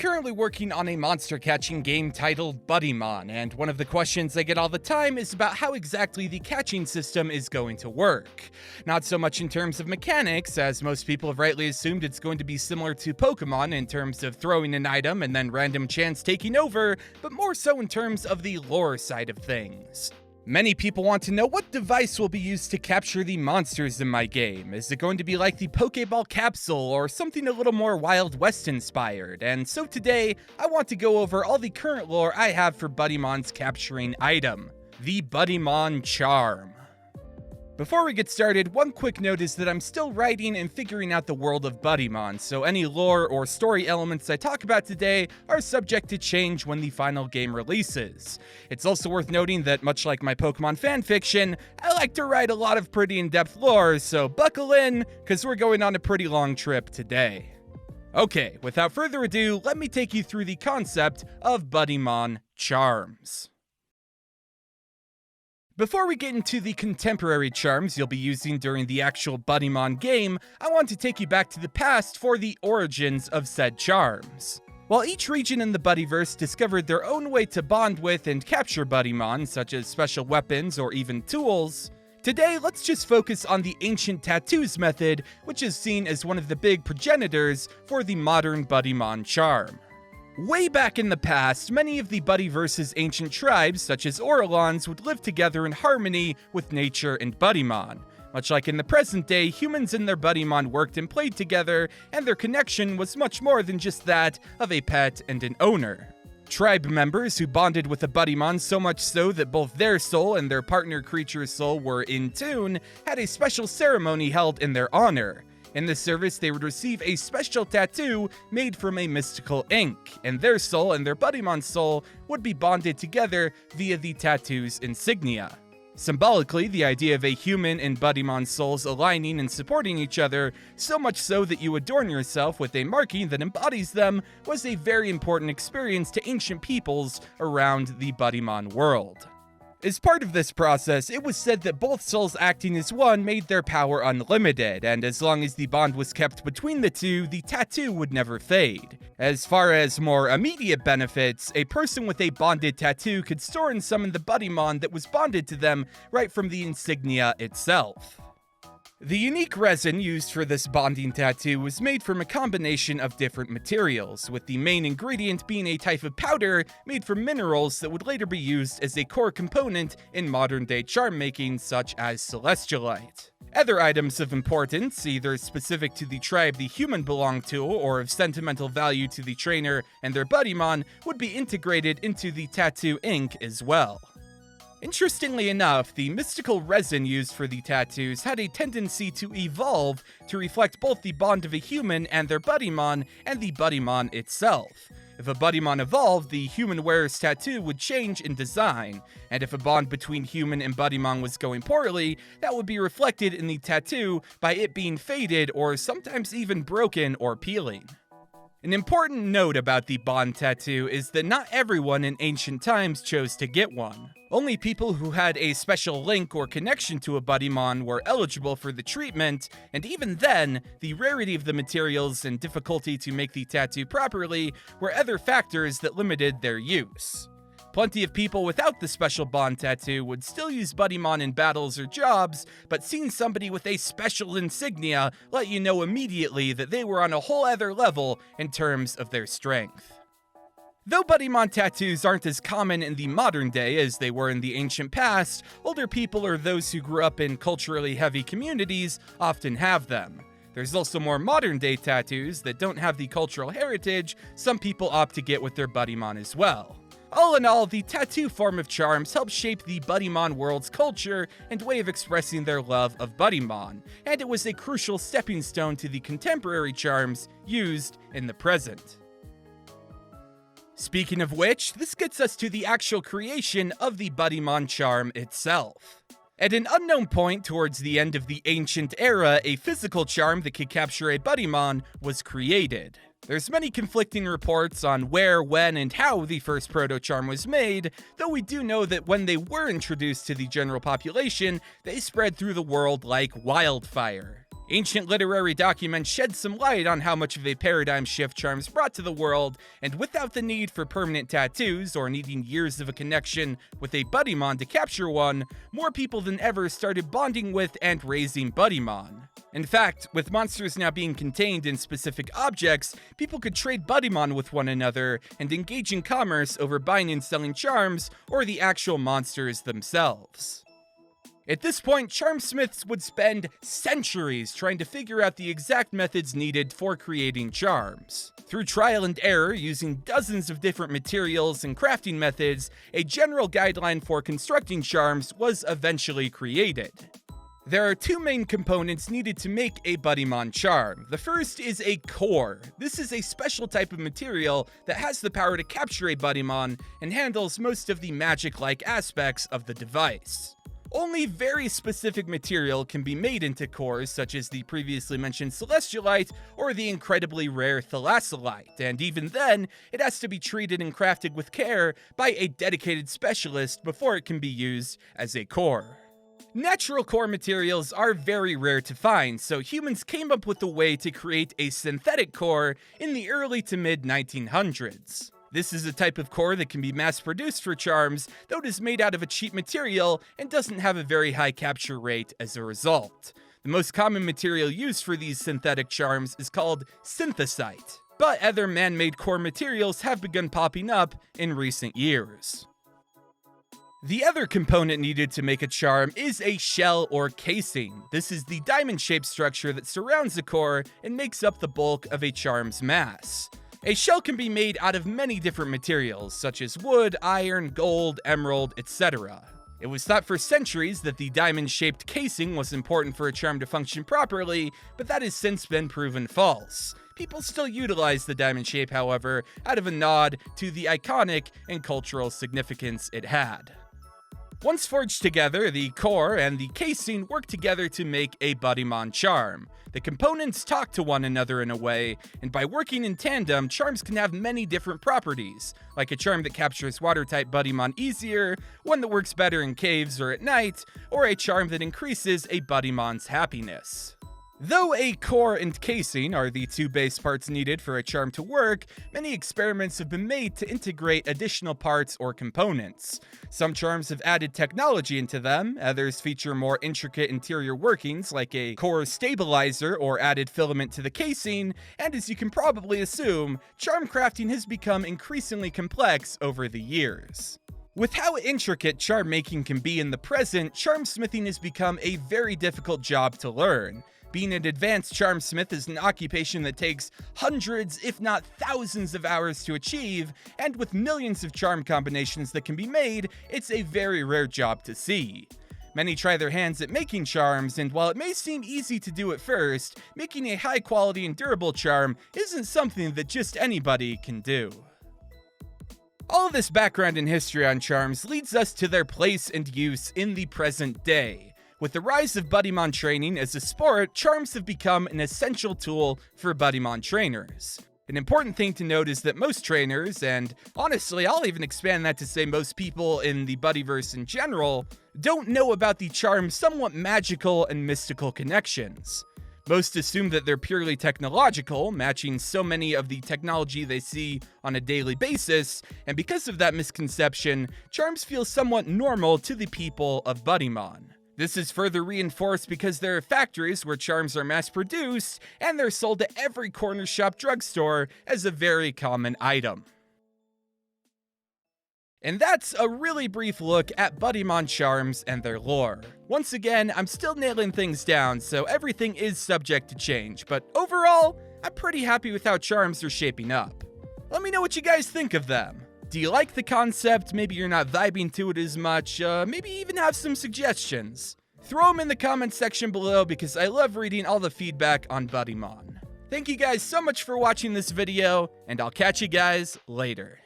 currently working on a monster catching game titled Buddymon, and one of the questions I get all the time is about how exactly the catching system is going to work. Not so much in terms of mechanics, as most people have rightly assumed it's going to be similar to Pokemon in terms of throwing an item and then random chance taking over, but more so in terms of the lore side of things. Many people want to know what device will be used to capture the monsters in my game. Is it going to be like the Pokeball capsule or something a little more Wild West inspired? And so today, I want to go over all the current lore I have for Buddymon's capturing item, the Buddymon Charm. Before we get started, one quick note is that I'm still writing and figuring out the world of Buddymon, so any lore or story elements I talk about today are subject to change when the final game releases. It's also worth noting that much like my Pokemon fanfiction, I like to write a lot of pretty in-depth lore, so buckle in, cause we're going on a pretty long trip today. Okay, without further ado, let me take you through the concept of Buddymon Charms. Before we get into the contemporary charms you'll be using during the actual Buddymon game, I want to take you back to the past for the origins of said charms. While each region in the Buddyverse discovered their own way to bond with and capture Buddymon, such as special weapons or even tools, today let's just focus on the ancient tattoos method, which is seen as one of the big progenitors for the modern Buddymon charm. Way back in the past, many of the Buddyverse's ancient tribes, such as Orolons, would live together in harmony with nature and Buddymon. Much like in the present day, humans and their Buddymon worked and played together, and their connection was much more than just that of a pet and an owner. Tribe members who bonded with a Buddymon so much so that both their soul and their partner creature's soul were in tune, had a special ceremony held in their honor. In this service, they would receive a special tattoo made from a mystical ink, and their soul and their Buddymon's soul would be bonded together via the tattoo's insignia. Symbolically, the idea of a human and Buddymon's souls aligning and supporting each other, so much so that you adorn yourself with a marking that embodies them, was a very important experience to ancient peoples around the Buddymon world. As part of this process, it was said that both souls acting as one made their power unlimited, and as long as the bond was kept between the two, the tattoo would never fade. As far as more immediate benefits, a person with a bonded tattoo could store and summon the Buddymon that was bonded to them right from the insignia itself. The unique resin used for this bonding tattoo was made from a combination of different materials, with the main ingredient being a type of powder made from minerals that would later be used as a core component in modern-day charm making, such as celestialite. Other items of importance, either specific to the tribe the human belonged to or of sentimental value to the trainer and their Buddymon, would be integrated into the tattoo ink as well. Interestingly enough, the mystical resin used for the tattoos had a tendency to evolve to reflect both the bond of a human and their Buddymon and the Buddymon itself. If a Buddymon evolved, the human wearer's tattoo would change in design, and if a bond between human and Buddymon was going poorly, that would be reflected in the tattoo by it being faded or sometimes even broken or peeling. An important note about the bond tattoo is that not everyone in ancient times chose to get one. Only people who had a special link or connection to a Buddymon were eligible for the treatment, and even then, the rarity of the materials and difficulty to make the tattoo properly were other factors that limited their use. Plenty of people without the special bond tattoo would still use Buddymon in battles or jobs, but seeing somebody with a special insignia let you know immediately that they were on a whole other level in terms of their strength. Though Buddymon tattoos aren't as common in the modern day as they were in the ancient past, older people or those who grew up in culturally heavy communities often have them. There's also more modern-day tattoos that don't have the cultural heritage some people opt to get with their Buddymon as well. All in all, the tattoo form of charms helped shape the Buddymon world's culture and way of expressing their love of Buddymon, and it was a crucial stepping stone to the contemporary charms used in the present. Speaking of which, this gets us to the actual creation of the Buddymon charm itself. At an unknown point towards the end of the ancient era, a physical charm that could capture a Buddymon was created. There's many conflicting reports on where, when, and how the first proto-charm was made, though we do know that when they were introduced to the general population, they spread through the world like wildfire. Ancient literary documents shed some light on how much of a paradigm shift charms brought to the world, and without the need for permanent tattoos or needing years of a connection with a Buddymon to capture one, more people than ever started bonding with and raising Buddymon. In fact, with monsters now being contained in specific objects, people could trade Buddymon with one another and engage in commerce over buying and selling charms or the actual monsters themselves. At this point, charmsmiths would spend centuries trying to figure out the exact methods needed for creating charms. Through trial and error, using dozens of different materials and crafting methods, a general guideline for constructing charms was eventually created. There are two main components needed to make a Buddymon charm. The first is a core. This is a special type of material that has the power to capture a Buddymon and handles most of the magic-like aspects of the device. Only very specific material can be made into cores, such as the previously mentioned celestialite or the incredibly rare thalassolite, and even then, it has to be treated and crafted with care by a dedicated specialist before it can be used as a core. Natural core materials are very rare to find, so humans came up with a way to create a synthetic core in the early to mid-1900s. This is a type of core that can be mass-produced for charms, though it is made out of a cheap material and doesn't have a very high capture rate as a result. The most common material used for these synthetic charms is called synthesite, but other man-made core materials have begun popping up in recent years. The other component needed to make a charm is a shell or casing. This is the diamond-shaped structure that surrounds the core and makes up the bulk of a charm's mass. A shell can be made out of many different materials, such as wood, iron, gold, emerald, etc. It was thought for centuries that the diamond-shaped casing was important for a charm to function properly, but that has since been proven false. People still utilize the diamond shape, however, out of a nod to the iconic and cultural significance it had. Once forged together, the core and the casing work together to make a Buddymon charm. The components talk to one another in a way, and by working in tandem, charms can have many different properties, like a charm that captures water-type Buddymon easier, one that works better in caves or at night, or a charm that increases a Buddymon's happiness. Though a core and casing are the two base parts needed for a charm to work, many experiments have been made to integrate additional parts or components. Some charms have added technology into them, others feature more intricate interior workings like a core stabilizer or added filament to the casing, and as you can probably assume, charm crafting has become increasingly complex over the years. With how intricate charm making can be in the present, charmsmithing has become a very difficult job to learn. Being an advanced charmsmith is an occupation that takes hundreds, if not thousands of hours to achieve, and with millions of charm combinations that can be made, it's a very rare job to see. Many try their hands at making charms, and while it may seem easy to do at first, making a high quality and durable charm isn't something that just anybody can do. All of this background and history on charms leads us to their place and use in the present day. With the rise of Buddymon training as a sport, charms have become an essential tool for Buddymon trainers. An important thing to note is that most trainers, and honestly I'll even expand that to say most people in the Buddyverse in general, don't know about the charm's somewhat magical and mystical connections. Most assume that they're purely technological, matching so many of the technology they see on a daily basis, and because of that misconception, charms feel somewhat normal to the people of Buddymon. This is further reinforced because there are factories where charms are mass-produced, and they're sold to every corner shop drugstore as a very common item. And that's a really brief look at Buddymon charms and their lore. Once again, I'm still nailing things down, so everything is subject to change, but overall, I'm pretty happy with how charms are shaping up. Let me know what you guys think of them. Do you like the concept? Maybe you're not vibing to it as much, maybe even have some suggestions. Throw them in the comments section below because I love reading all the feedback on Buddymon. Thank you guys so much for watching this video, and I'll catch you guys later.